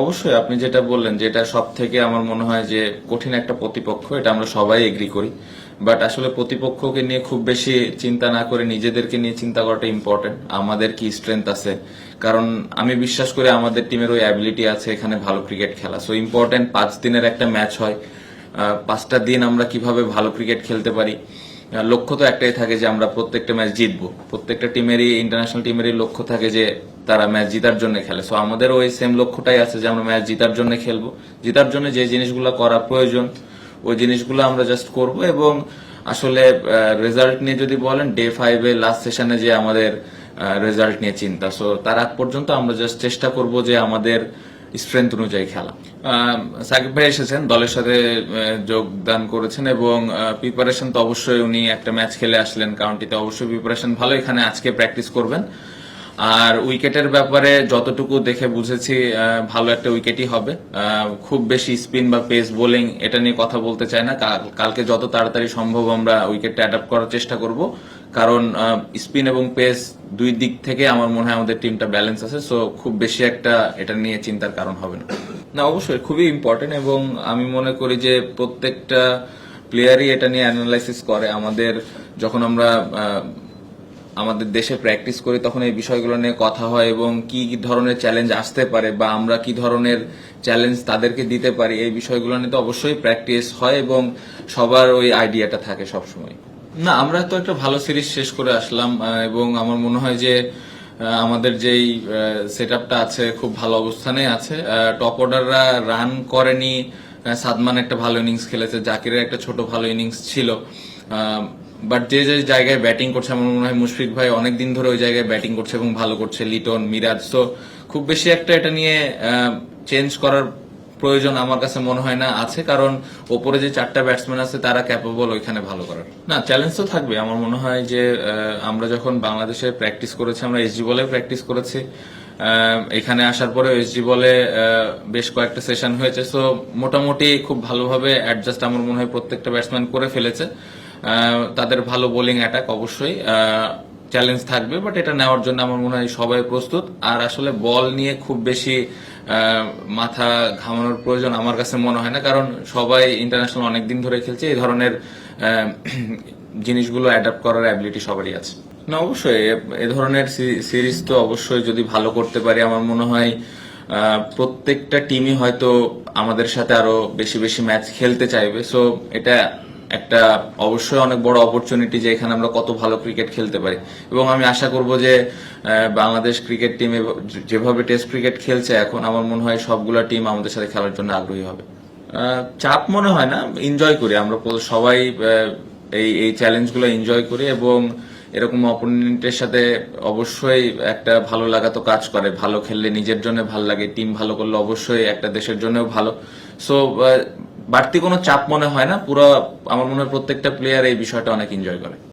অবশ্যই আপনি যেটা বললেন যে এটা সব থেকে আমার মনে হয় যে কঠিন একটা প্রতিপক্ষ, এটা আমরা সবাই এগ্রি করি। বাট আসলে প্রতিপক্ষকে নিয়ে খুব বেশি চিন্তা না করে নিজেদেরকে নিয়ে চিন্তা করাটা ইম্পর্টেন্ট। আমাদের কি স্ট্রেংথ আছে, কারণ আমি বিশ্বাস করি আমাদের টিমের ওই অ্যাবিলিটি আছে এখানে ভালো ক্রিকেট খেলা। সো ইম্পর্টেন্ট 5 দিনের একটা ম্যাচ হয়, 5টা দিন আমরা কিভাবে ভালো ক্রিকেট খেলতে পারি। লক্ষ্য তো একটাই থাকে যে আমরা প্রত্যেকটা ম্যাচ জিতবো। প্রত্যেকটা টিমেরই, ইন্টারন্যাশনাল টিমেরই লক্ষ্য থাকে যে তারা ম্যাচ জিতার জন্য খেলে। সো আমাদের ওই সেম লক্ষ্যটাই আছে যে আমরা ম্যাচ জিতার জন্য খেলবো। জিতার জন্য যে জিনিসগুলো করা প্রয়োজন ওই জিনিসগুলো আমরা জাস্ট করব। এবং আসলে রেজাল্ট নিয়ে যদি বলেন, ডে 5 লাস্ট সেশনে যে আমাদের রেজাল্ট নিয়ে চিন্তা, সো তার আগ পর্যন্ত আমরা জাস্ট চেষ্টা করব যে আমাদের স্ট্রেংথ অনুযায়ী খেলা। সাকিব ভাই এসেছেন, দলের সাথে যোগদান করেছেন এবং প্রিপারেশন তো অবশ্যই, উনি একটা ম্যাচ খেলে আসলেন কাউন্টিতে, অবশ্যই প্রিপারেশন ভালো। এখানে আজকে প্র্যাকটিস করবেন। আর উইকেটের ব্যাপারে যতটুকু দেখে বুঝেছি ভালো একটা উইকেটই হবে। খুব বেশি স্পিন বা পেস বোলিং এটা নিয়ে কথা বলতে চাই না। কালকে যত তাড়াতাড়ি সম্ভব আমরা উইকেটটা অ্যাডাপ্ট করার চেষ্টা করব, কারণ স্পিন এবং পেস দুই দিক থেকে আমার মনে হয় আমাদের টিমটা ব্যালেন্স আছে। সো খুব বেশি একটা এটা নিয়ে চিন্তার কারণ হবে না। না, অবশ্যই খুবই ইম্পর্টেন্ট এবং আমি মনে করি যে প্রত্যেকটা প্লেয়ারই এটা নিয়ে অ্যানালাইসিস করে। আমাদের যখন আমরা আমাদের দেশে প্র্যাকটিস করি তখন এই বিষয়গুলো নিয়ে কথা হয় এবং কি কি ধরনের চ্যালেঞ্জ আসতে পারে বা আমরা কি ধরনের চ্যালেঞ্জ তাদেরকে দিতে পারি, এই বিষয়গুলো নিয়ে তো অবশ্যই প্র্যাকটিস হয় এবং সবার ওই আইডিয়াটা থাকে সবসময়। না, আমরা তো একটা ভালো সিরিজ শেষ করে আসলাম এবং আমার মনে হয় যে আমাদের যেই সেট আপটা আছে খুব ভালো অবস্থানে আছে। টপ অর্ডাররা রান করেনি। সাদমান একটা ভালো ইনিংস খেলেছে, জাকিরের একটা ছোট ভালো ইনিংস ছিল। বাট যে যে জায়গায় ব্যাটিং করছে, আমার মনে হয় মুশফিক ভাই অনেকদিন ধরে ওই জায়গায় ব্যাটিং করছে এবং ভালো করছে, লিটন, মিরাজ। তো খুব বেশি একটা এটা নিয়ে চেঞ্জ করার প্রয়োজন আমার কাছে মনে হয় না আছে, কারণ ওপরে যে 4টা ব্যাটসম্যান আছে তারা ক্যাপেবল ওইখানে ভালো করার। না, চ্যালেঞ্জ তো থাকবে। আমার মনে হয় যে আমরা যখন বাংলাদেশে প্র্যাকটিস করেছি, আমরা এসজি বলে প্র্যাকটিস করেছি। এখানে আসার পরে এসজি বলে বেশ কয়েকটা সেশন হয়েছে। সো মোটামুটি খুব ভালোভাবে অ্যাডজাস্ট আমার মনে হয় প্রত্যেকটা ব্যাটসম্যান করে ফেলেছে। তাদের ভালো বোলিং অ্যাটাক, অবশ্যই চ্যালেঞ্জ থাকবে, বাট এটা নেওয়ার জন্য আমার মনে হয় সবাই প্রস্তুত। আর আসলে বল নিয়ে খুব বেশি মাথা ঘামানোর প্রয়োজন আমার কাছে মনে হয় না, কারণ সবাই ইন্টারন্যাশনাল অনেকদিন ধরে খেলছে। এই ধরনের জিনিসগুলো অ্যাডাপ্ট করার অ্যাবিলিটি সবারই আছে। না, অবশ্যই এ ধরনের সিরিজ তো অবশ্যই যদি ভালো করতে পারি, আমার মনে হয় প্রত্যেকটা টিমই হয়তো আমাদের সাথে আরো বেশি বেশি ম্যাচ খেলতে চাইবে। সো এটা একটা অবশ্যই অনেক বড় অপরচুনিটি যে এখানে আমরা কত ভালো ক্রিকেট খেলতে পারি। এবং আমি আশা করব যে বাংলাদেশ ক্রিকেট টিম যেভাবে টেস্ট ক্রিকেট খেলছে এখন, আমার মনে হয় সবগুলা টিম আমাদের সাথে খেলার জন্য আগ্রহী হবে। চাপ মনে হয় না, এনজয় করি আমরা সবাই। এই এই চ্যালেঞ্জগুলো এনজয় করি এবং এরকম অপোনেন্টের সাথে অবশ্যই একটা ভালো লাগা তো কাজ করে। ভালো খেললে নিজের জন্য ভালো লাগে, টিম ভালো করলে অবশ্যই একটা দেশের জন্যও ভালো। সো বাড়তি কোনো চাপ মনে হয় না। পুরো আমার মনে হয় প্রত্যেকটা প্লেয়ার এই বিষয়টা অনেক এনজয় করে।